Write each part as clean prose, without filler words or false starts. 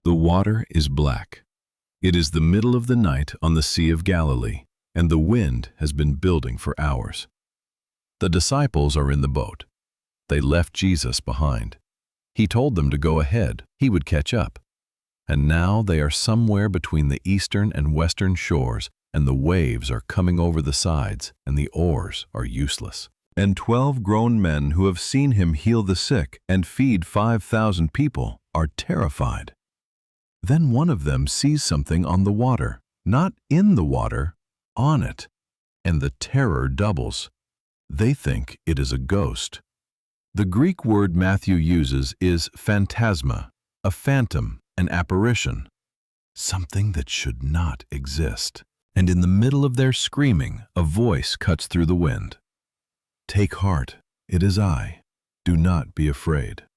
The water is black. It is the middle of the night on the Sea of Galilee, and the wind has been building for hours. The disciples are in the boat. They left Jesus behind. He told them to go ahead, he would catch up. And now they are somewhere between the eastern and western shores, and the waves are coming over the sides, and the oars are useless. And 12 grown men who have seen him heal the sick and feed 5,000 people are terrified. Then one of them sees something on the water, not in the water, on it, and the terror doubles. They think it is a ghost. The Greek word Matthew uses is phantasma, a phantom, an apparition, something that should not exist. And in the middle of their screaming, a voice cuts through the wind. "Take heart, it is I. Do not be afraid."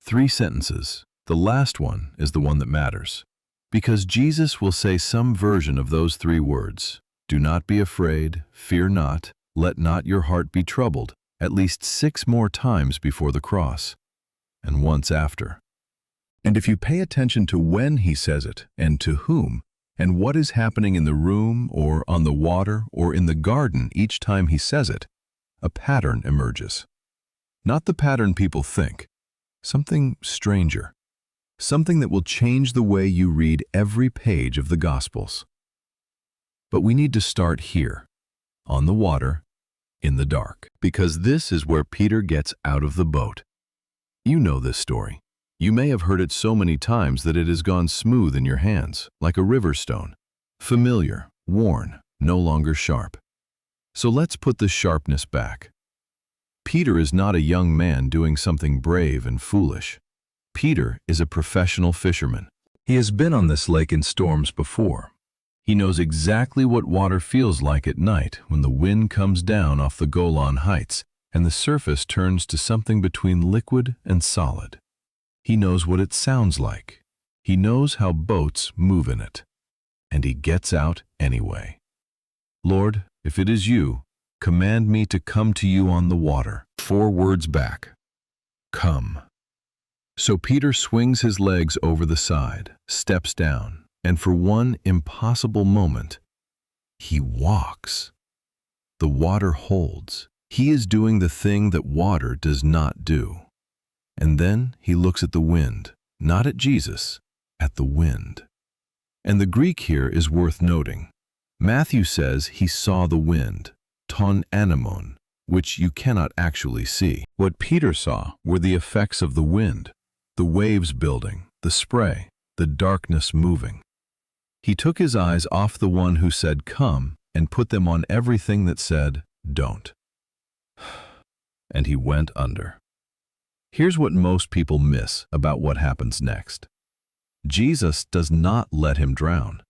3 sentences. The last one is the one that matters, because Jesus will say some version of those 3 words. Do not be afraid, fear not, let not your heart be troubled, at least 6 more times before the cross, and once after. And if you pay attention to when he says it, and to whom, and what is happening in the room or on the water or in the garden each time he says it, a pattern emerges. Not the pattern people think, something stranger, something that will change the way you read every page of the Gospels. But we need to start here, on the water, in the dark, because this is where Peter gets out of the boat. You know this story. You may have heard it so many times that it has gone smooth in your hands, like a river stone. Familiar, worn, no longer sharp. So let's put the sharpness back. Peter is not a young man doing something brave and foolish. Peter is a professional fisherman. He has been on this lake in storms before. He knows exactly what water feels like at night when the wind comes down off the Golan Heights and the surface turns to something between liquid and solid. He knows what it sounds like. He knows how boats move in it. And he gets out anyway. "Lord, if it is you, command me to come to you on the water." 4 words back. Come. So Peter swings his legs over the side, steps down, and for one impossible moment, he walks. The water holds. He is doing the thing that water does not do. And then he looks at the wind, not at Jesus, at the wind. And the Greek here is worth noting. Matthew says he saw the wind, ton anemon, which you cannot actually see. What Peter saw were the effects of the wind, the waves building, the spray, the darkness moving. He took his eyes off the one who said, "Come," and put them on everything that said, "Don't." And he went under. Here's what most people miss about what happens next. Jesus does not let him drown.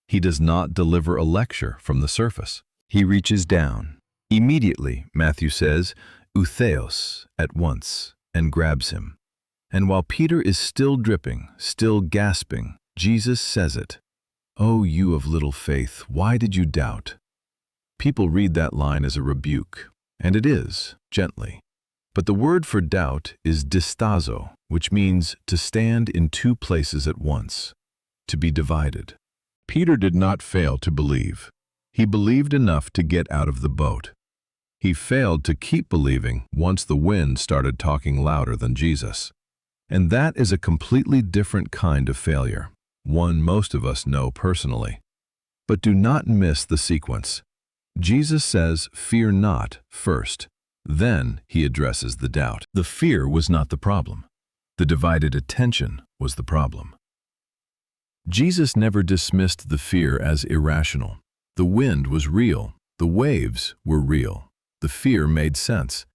He does not deliver a lecture from the surface. He reaches down. Immediately, Matthew says, "Outheos," at once, and grabs him. And while Peter is still dripping, still gasping, Jesus says it. "Oh, you of little faith, why did you doubt?" People read that line as a rebuke, and it is, gently. But the word for doubt is distazo, which means to stand in 2 places at once, to be divided. Peter did not fail to believe. He believed enough to get out of the boat. He failed to keep believing once the wind started talking louder than Jesus. And that is a completely different kind of failure, one most of us know personally. But do not miss the sequence. Jesus says, "Fear not," first. Then he addresses the doubt. The fear was not the problem. The divided attention was the problem. Jesus never dismissed the fear as irrational. The wind was real. The waves were real. The fear made sense.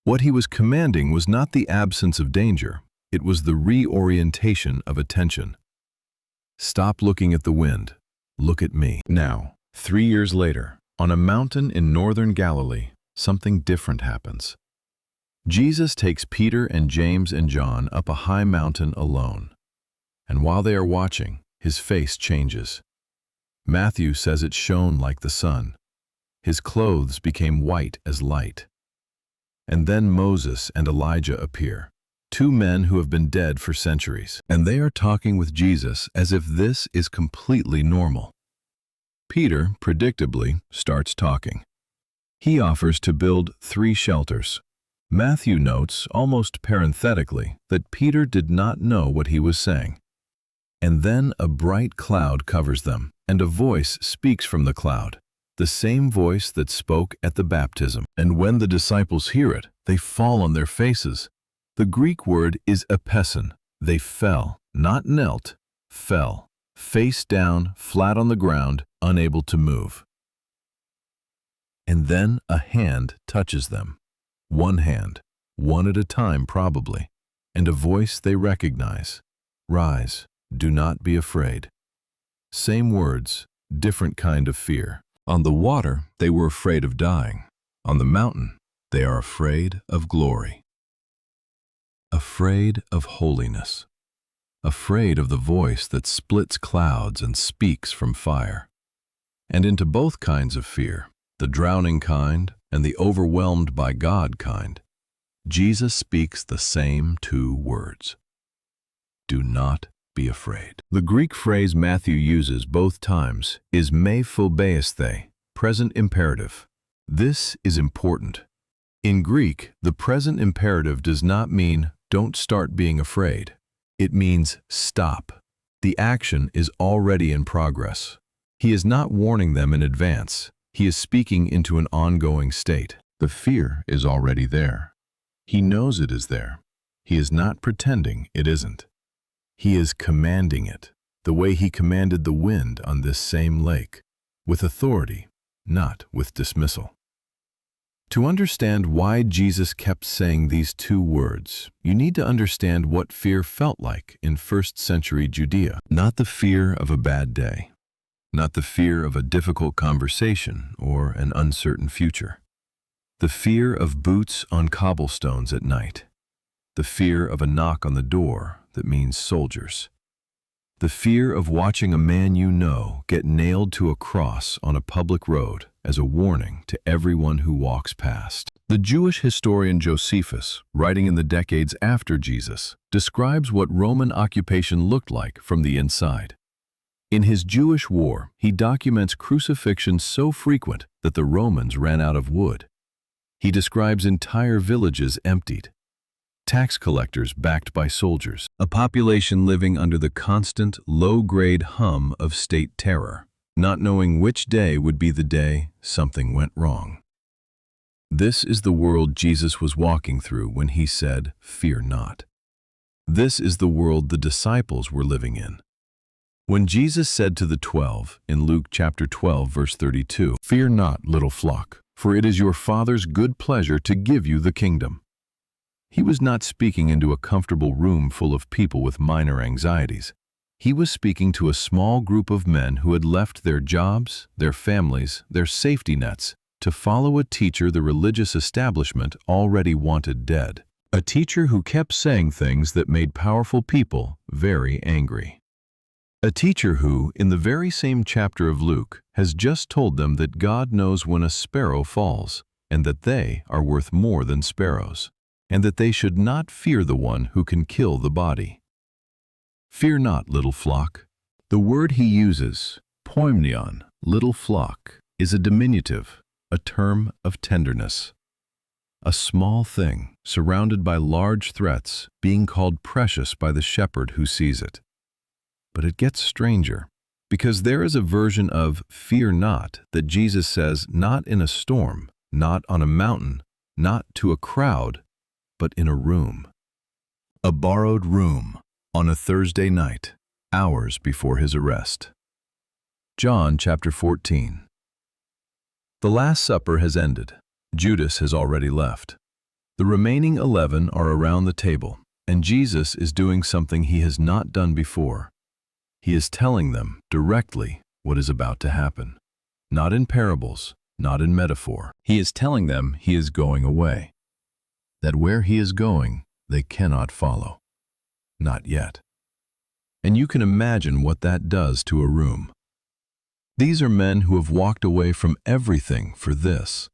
What he was commanding was not the absence of danger. It was the reorientation of attention. Stop looking at the wind. Look at me. Now, 3 years later, on a mountain in northern Galilee, something different happens. Jesus takes Peter and James and John up a high mountain alone. And while they are watching, his face changes. Matthew says it shone like the sun. His clothes became white as light. And then Moses and Elijah appear. two men who have been dead for centuries, and they are talking with Jesus as if this is completely normal. Peter, predictably, starts talking. He offers to build 3 shelters. Matthew notes, almost parenthetically, that Peter did not know what he was saying. And then a bright cloud covers them, and a voice speaks from the cloud, the same voice that spoke at the baptism. And when the disciples hear it, they fall on their faces. The Greek word is epesin. They fell, not knelt, fell, face down, flat on the ground, unable to move. And then a hand touches them. One hand, one at a time probably, and a voice they recognize. Rise, do not be afraid. Same words, different kind of fear. On the water, they were afraid of dying. On the mountain, they are afraid of glory. Afraid of holiness. Afraid of the voice that splits clouds and speaks from fire. And into both kinds of fear, the drowning kind and the overwhelmed by God kind, Jesus speaks the same 2 words. Do not be afraid. The Greek phrase Matthew uses both times is me phobeiasthei, present imperative. This is important. In Greek, the present imperative does not mean don't start being afraid. It means stop. The action is already in progress. He is not warning them in advance. He is speaking into an ongoing state. The fear is already there. He knows it is there. He is not pretending it isn't. He is commanding it, the way he commanded the wind on this same lake, with authority, not with dismissal. To understand why Jesus kept saying these 2 words, you need to understand what fear felt like in first-century Judea. Not the fear of a bad day, not the fear of a difficult conversation or an uncertain future. The fear of boots on cobblestones at night. The fear of a knock on the door that means soldiers. The fear of watching a man you know get nailed to a cross on a public road as a warning to everyone who walks past. The Jewish historian Josephus, writing in the decades after Jesus, describes what Roman occupation looked like from the inside. In his Jewish War, he documents crucifixions so frequent that the Romans ran out of wood. He describes entire villages emptied, tax collectors backed by soldiers, a population living under the constant, low-grade hum of state terror, not knowing which day would be the day something went wrong. This is the world Jesus was walking through when he said, "Fear not." This is the world the disciples were living in. When Jesus said to the 12, in Luke chapter 12, verse 32, "Fear not, little flock, for it is your Father's good pleasure to give you the kingdom." He was not speaking into a comfortable room full of people with minor anxieties. He was speaking to a small group of men who had left their jobs, their families, their safety nets, to follow a teacher the religious establishment already wanted dead. A teacher who kept saying things that made powerful people very angry. A teacher who, in the very same chapter of Luke, has just told them that God knows when a sparrow falls, and that they are worth more than sparrows, and that they should not fear the one who can kill the body. Fear not, little flock. The word he uses, poimnion, little flock, is a diminutive, a term of tenderness. A small thing, surrounded by large threats, being called precious by the shepherd who sees it. But it gets stranger, because there is a version of fear not that Jesus says not in a storm, not on a mountain, not to a crowd, but in a room. A borrowed room on a Thursday night, hours before his arrest. John chapter 14. The Last Supper has ended. Judas has already left. The remaining 11 are around the table, and Jesus is doing something he has not done before. He is telling them directly what is about to happen. Not in parables, not in metaphor. He is telling them he is going away. That where he is going, they cannot follow. Not yet. And you can imagine what that does to a room. These are men who have walked away from everything for this.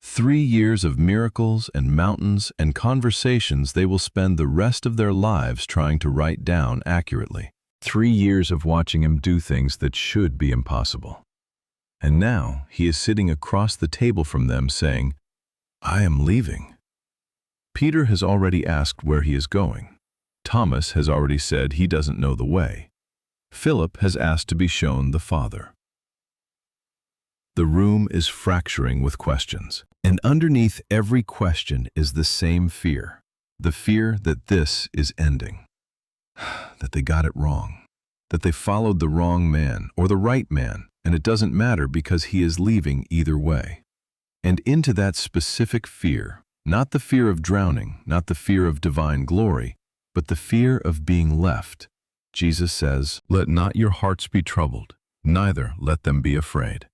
3 years of miracles and mountains and conversations they will spend the rest of their lives trying to write down accurately. 3 years of watching him do things that should be impossible. And now he is sitting across the table from them saying, "I am leaving." Peter has already asked where he is going. Thomas has already said he doesn't know the way. Philip has asked to be shown the Father. The room is fracturing with questions, and underneath every question is the same fear, the fear that this is ending, that they got it wrong, that they followed the wrong man or the right man, and it doesn't matter because he is leaving either way. And into that specific fear, not the fear of drowning, not the fear of divine glory, but the fear of being left, Jesus says, "Let not your hearts be troubled, neither let them be afraid."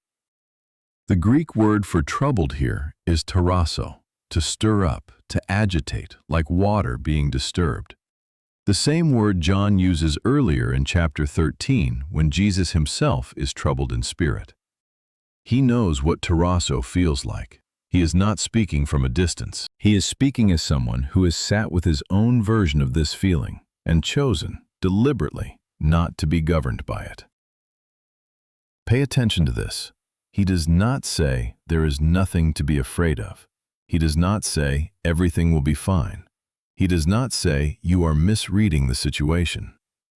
The Greek word for troubled here is tarasso, to stir up, to agitate, like water being disturbed. The same word John uses earlier in chapter 13 when Jesus himself is troubled in spirit. He knows what tarasso feels like. He is not speaking from a distance. He is speaking as someone who has sat with his own version of this feeling and chosen, deliberately, not to be governed by it. Pay attention to this. He does not say there is nothing to be afraid of. He does not say everything will be fine. He does not say you are misreading the situation.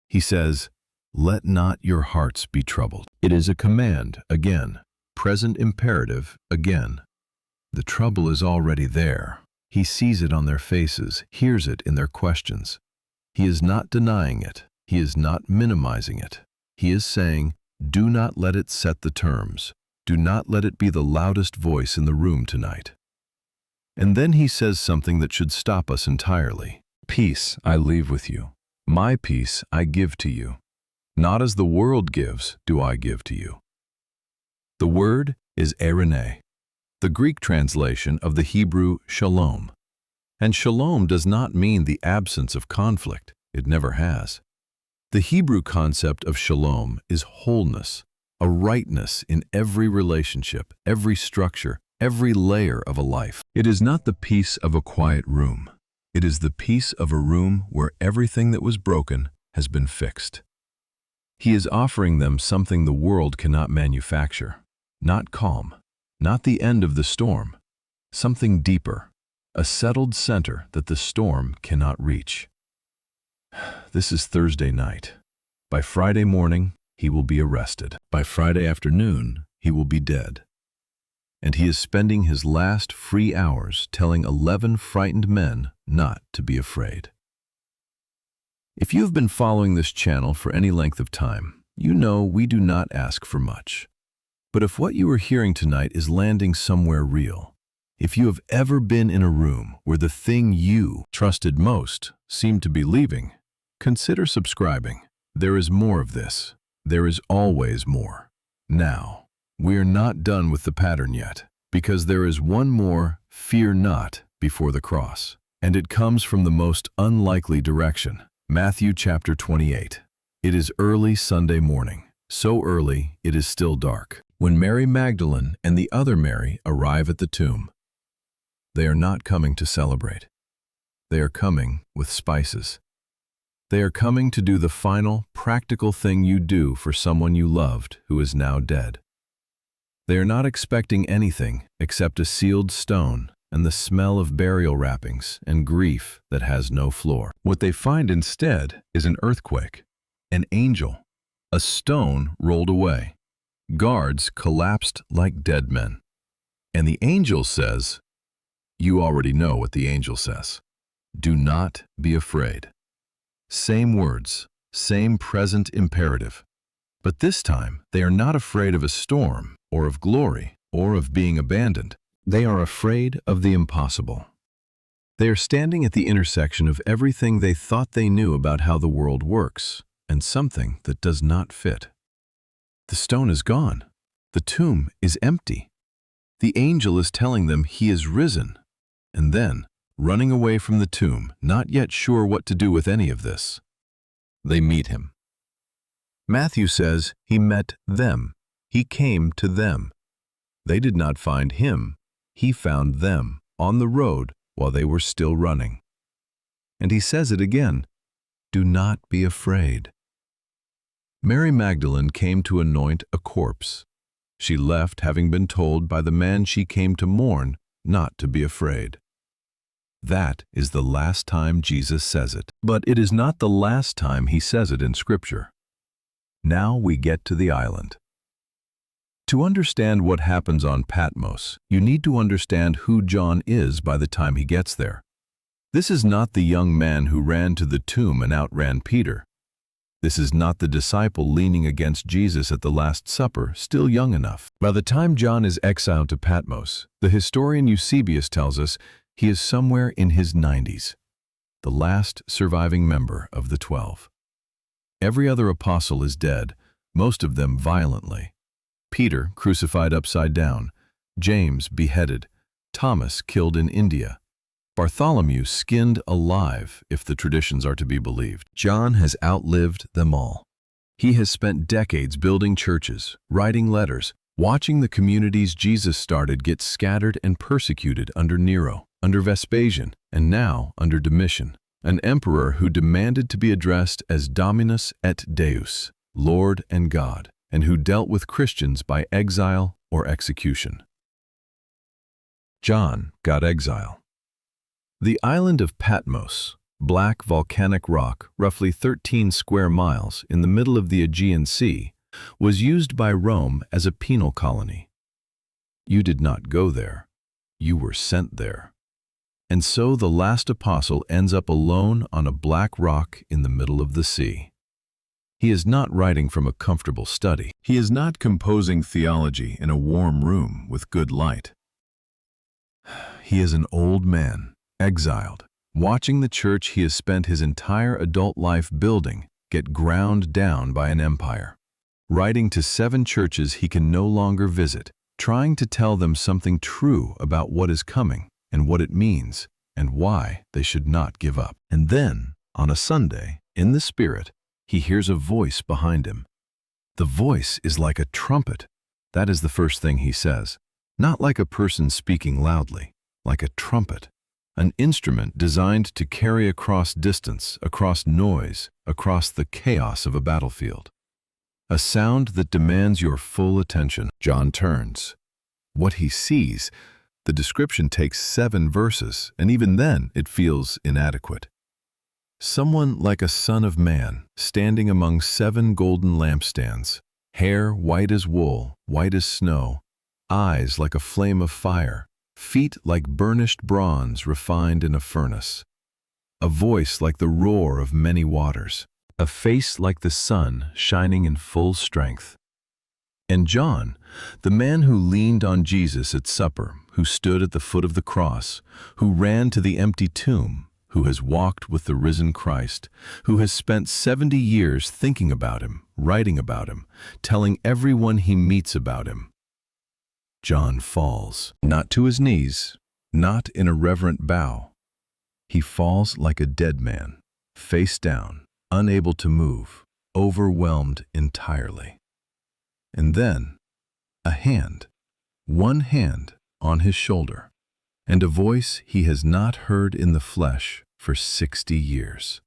He says, "Let not your hearts be troubled." It is a command, again, present imperative, again. The trouble is already there. He sees it on their faces, hears it in their questions. He is not denying it. He is not minimizing it. He is saying, do not let it set the terms. Do not let it be the loudest voice in the room tonight. And then he says something that should stop us entirely. "Peace I leave with you. My peace I give to you. Not as the world gives do I give to you." The word is eirene, the Greek translation of the Hebrew shalom. And shalom does not mean the absence of conflict. It never has. The Hebrew concept of shalom is wholeness, a rightness in every relationship, every structure, every layer of a life. It is not the peace of a quiet room. It is the peace of a room where everything that was broken has been fixed. He is offering them something the world cannot manufacture. Not calm, not the end of the storm, something deeper, a settled center that the storm cannot reach. This is Thursday night. By Friday morning, he will be arrested. By Friday afternoon, he will be dead. And he is spending his last free hours telling 11 frightened men not to be afraid. If you have been following this channel for any length of time, you know we do not ask for much. But if what you are hearing tonight is landing somewhere real, if you have ever been in a room where the thing you trusted most seemed to be leaving, consider subscribing. There is more of this. There is always more. Now, we are not done with the pattern yet, because there is one more "fear not" before the cross, and it comes from the most unlikely direction. Matthew chapter 28. It is early Sunday morning, so early it is still dark, when Mary Magdalene and the other Mary arrive at the tomb. They are not coming to celebrate. They are coming with spices. They are coming to do the final, practical thing you do for someone you loved who is now dead. They are not expecting anything except a sealed stone and the smell of burial wrappings and grief that has no floor. What they find instead is an earthquake, an angel, a stone rolled away, guards collapsed like dead men. And the angel says, you already know what the angel says. Do not be afraid. Same words, same present imperative. But this time, they are not afraid of a storm, or of glory, or of being abandoned. They are afraid of the impossible. They are standing at the intersection of everything they thought they knew about how the world works, and something that does not fit. The stone is gone. The tomb is empty. The angel is telling them he is risen, and then, running away from the tomb, not yet sure what to do with any of this, they meet him. Matthew says he met them. He came to them. They did not find him. He found them on the road while they were still running. And he says it again, "Do not be afraid." Mary Magdalene came to anoint a corpse. She left having been told by the man she came to mourn not to be afraid. That is the last time Jesus says it. But it is not the last time he says it in Scripture. Now we get to the island. To understand what happens on Patmos, you need to understand who John is by the time he gets there. This is not the young man who ran to the tomb and outran Peter. This is not the disciple leaning against Jesus at the Last Supper, still young enough. By the time John is exiled to Patmos, the historian Eusebius tells us he is somewhere in his 90s, the last surviving member of the 12. Every other apostle is dead, most of them violently. Peter crucified upside down, James beheaded, Thomas killed in India, Bartholomew skinned alive, if the traditions are to be believed. John has outlived them all. He has spent decades building churches, writing letters, watching the communities Jesus started get scattered and persecuted under Nero, under Vespasian, and now under Domitian, an emperor who demanded to be addressed as Dominus et Deus, Lord and God, and who dealt with Christians by exile or execution. John got exile. The island of Patmos, black volcanic rock, roughly 13 square miles in the middle of the Aegean Sea, was used by Rome as a penal colony. You did not go there. You were sent there. And so the last apostle ends up alone on a black rock in the middle of the sea. He is not writing from a comfortable study. He is not composing theology in a warm room with good light. He is an old man, exiled, watching the church he has spent his entire adult life building get ground down by an empire. Writing to 7 churches he can no longer visit, trying to tell them something true about what is coming and what it means and why they should not give up. And then, on a Sunday, in the Spirit, he hears a voice behind him. The voice is like a trumpet. That is the first thing he says. Not like a person speaking loudly, like a trumpet. An instrument designed to carry across distance, across noise, across the chaos of a battlefield. A sound that demands your full attention. John turns. What he sees, the description takes 7 verses, and even then it feels inadequate. Someone like a son of man, standing among 7 golden lampstands, hair white as wool, white as snow, eyes like a flame of fire, feet like burnished bronze refined in a furnace, a voice like the roar of many waters, a face like the sun shining in full strength. And John, the man who leaned on Jesus at supper, who stood at the foot of the cross, who ran to the empty tomb, who has walked with the risen Christ, who has spent 70 years thinking about him, writing about him, telling everyone he meets about him. John falls, not to his knees, not in a reverent bow. He falls like a dead man, face down, unable to move, overwhelmed entirely. And then, a hand, one hand on his shoulder, and a voice he has not heard in the flesh for 60 years.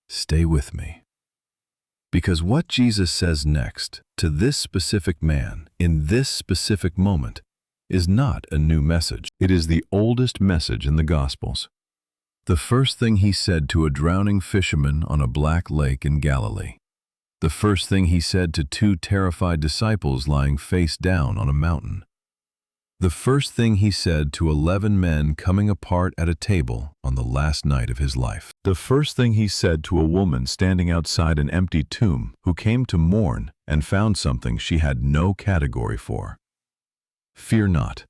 Stay with me. Because what Jesus says next to this specific man in this specific moment is not a new message. It is the oldest message in the Gospels. The first thing he said to a drowning fisherman on a black lake in Galilee. The first thing he said to 2 terrified disciples lying face down on a mountain. The first thing he said to 11 men coming apart at a table on the last night of his life. The first thing he said to a woman standing outside an empty tomb who came to mourn and found something she had no category for. Fear not.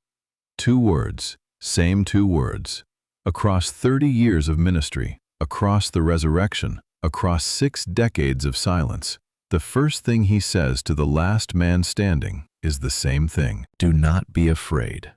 2 words, same 2 words. Across 30 years of ministry, across the resurrection, across 6 decades of silence, the first thing he says to the last man standing is the same thing. Do not be afraid.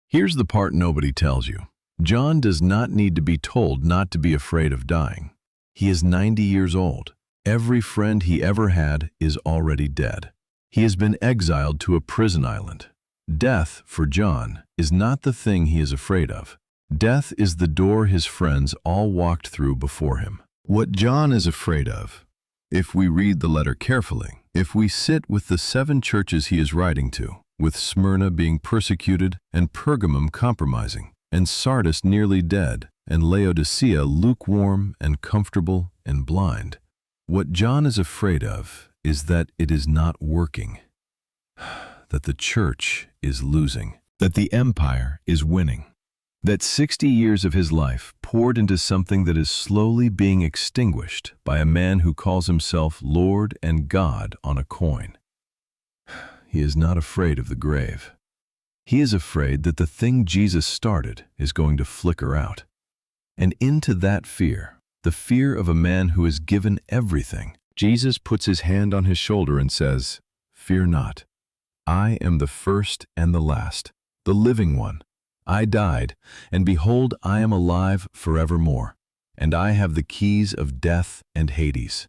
Here's the part nobody tells you. John does not need to be told not to be afraid of dying. He is 90 years old. Every friend he ever had is already dead. He has been exiled to a prison island. Death, for John, is not the thing he is afraid of. Death is the door his friends all walked through before him. What John is afraid of, if we read the letter carefully, if we sit with the 7 churches he is writing to, with Smyrna being persecuted and Pergamum compromising, and Sardis nearly dead, and Laodicea lukewarm and comfortable and blind, what John is afraid of is that it is not working, that the church is losing, that the empire is winning, that 60 years of his life poured into something that is slowly being extinguished by a man who calls himself Lord and God on a coin. He is not afraid of the grave. He is afraid that the thing Jesus started is going to flicker out. And into that fear, the fear of a man who has given everything, Jesus puts his hand on his shoulder and says, "Fear not. I am the first and the last, the living one. I died, and behold, I am alive forevermore, and I have the keys of death and Hades."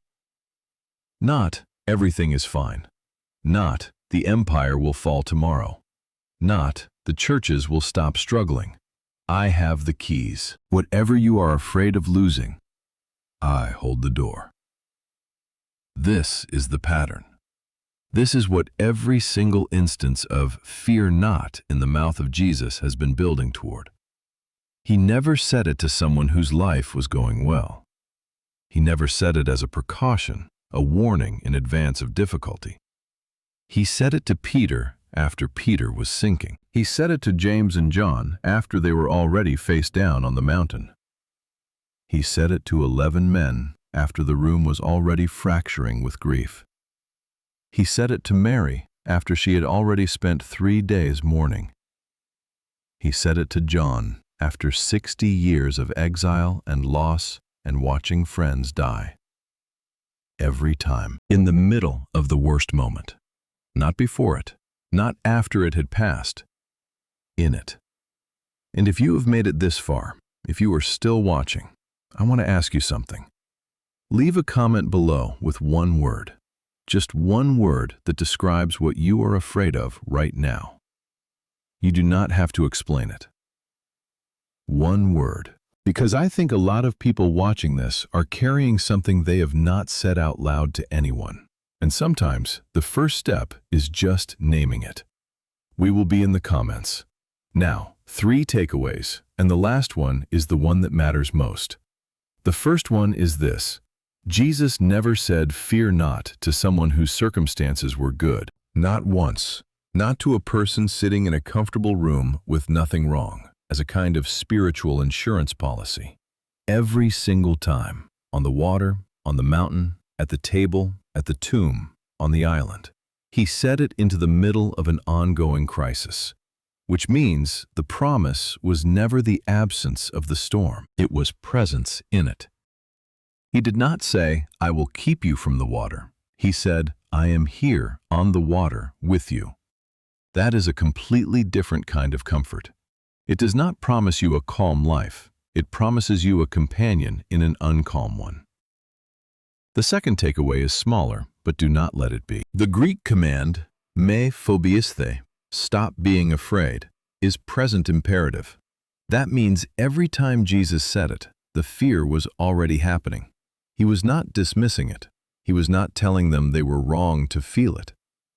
Not, everything is fine. Not, the empire will fall tomorrow. Not, the churches will stop struggling. I have the keys. Whatever you are afraid of losing, I hold the door. This is the pattern. This is what every single instance of fear not in the mouth of Jesus has been building toward. He never said it to someone whose life was going well. He never said it as a precaution, a warning in advance of difficulty. He said it to Peter after Peter was sinking. He said it to James and John after they were already face down on the mountain. He said it to 11 men after the room was already fracturing with grief. He said it to Mary after she had already spent 3 days mourning. He said it to John after 60 years of exile and loss and watching friends die. Every time, in the middle of the worst moment. Not before it, not after it had passed, in it. And if you have made it this far, if you are still watching, I want to ask you something. Leave a comment below with one word, just one word that describes what you are afraid of right now. You do not have to explain it. One word. Because I think a lot of people watching this are carrying something they have not said out loud to anyone. And sometimes the first step is just naming it. We will be in the comments. Now, 3 takeaways, and the last one is the one that matters most. The first one is this. Jesus never said fear not to someone whose circumstances were good. Not once. Not to a person sitting in a comfortable room with nothing wrong, as a kind of spiritual insurance policy. Every single time, on the water, on the mountain, at the table, at the tomb, on the island. He said it into the middle of an ongoing crisis, which means the promise was never the absence of the storm. It was presence in it. He did not say, "I will keep you from the water." He said, "I am here on the water with you." That is a completely different kind of comfort. It does not promise you a calm life. It promises you a companion in an uncalm one. The second takeaway is smaller, but do not let it be. The Greek command, me phobiasthe, stop being afraid, is present imperative. That means every time Jesus said it, the fear was already happening. He was not dismissing it. He was not telling them they were wrong to feel it.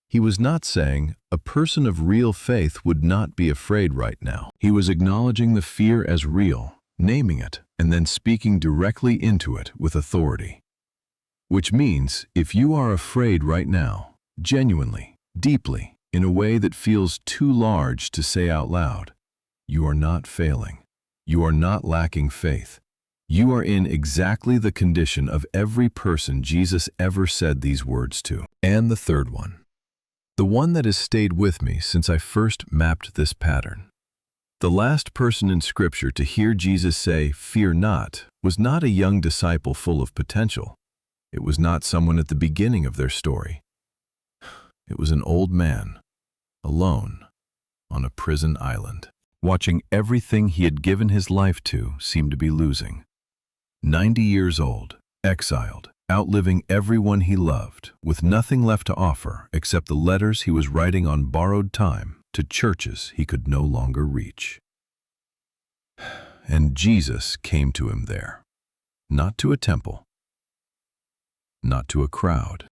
He was not saying a person of real faith would not be afraid right now. He was acknowledging the fear as real, naming it, and then speaking directly into it with authority. Which means, if you are afraid right now, genuinely, deeply, in a way that feels too large to say out loud, you are not failing. You are not lacking faith. You are in exactly the condition of every person Jesus ever said these words to. And the third one. The one that has stayed with me since I first mapped this pattern. The last person in Scripture to hear Jesus say, "Fear not," was not a young disciple full of potential. It was not someone at the beginning of their story. It was an old man, alone, on a prison island, watching everything he had given his life to seem to be losing. 90 years old, exiled, outliving everyone he loved, with nothing left to offer except the letters he was writing on borrowed time to churches he could no longer reach. And Jesus came to him there, not to a temple, not to a crowd,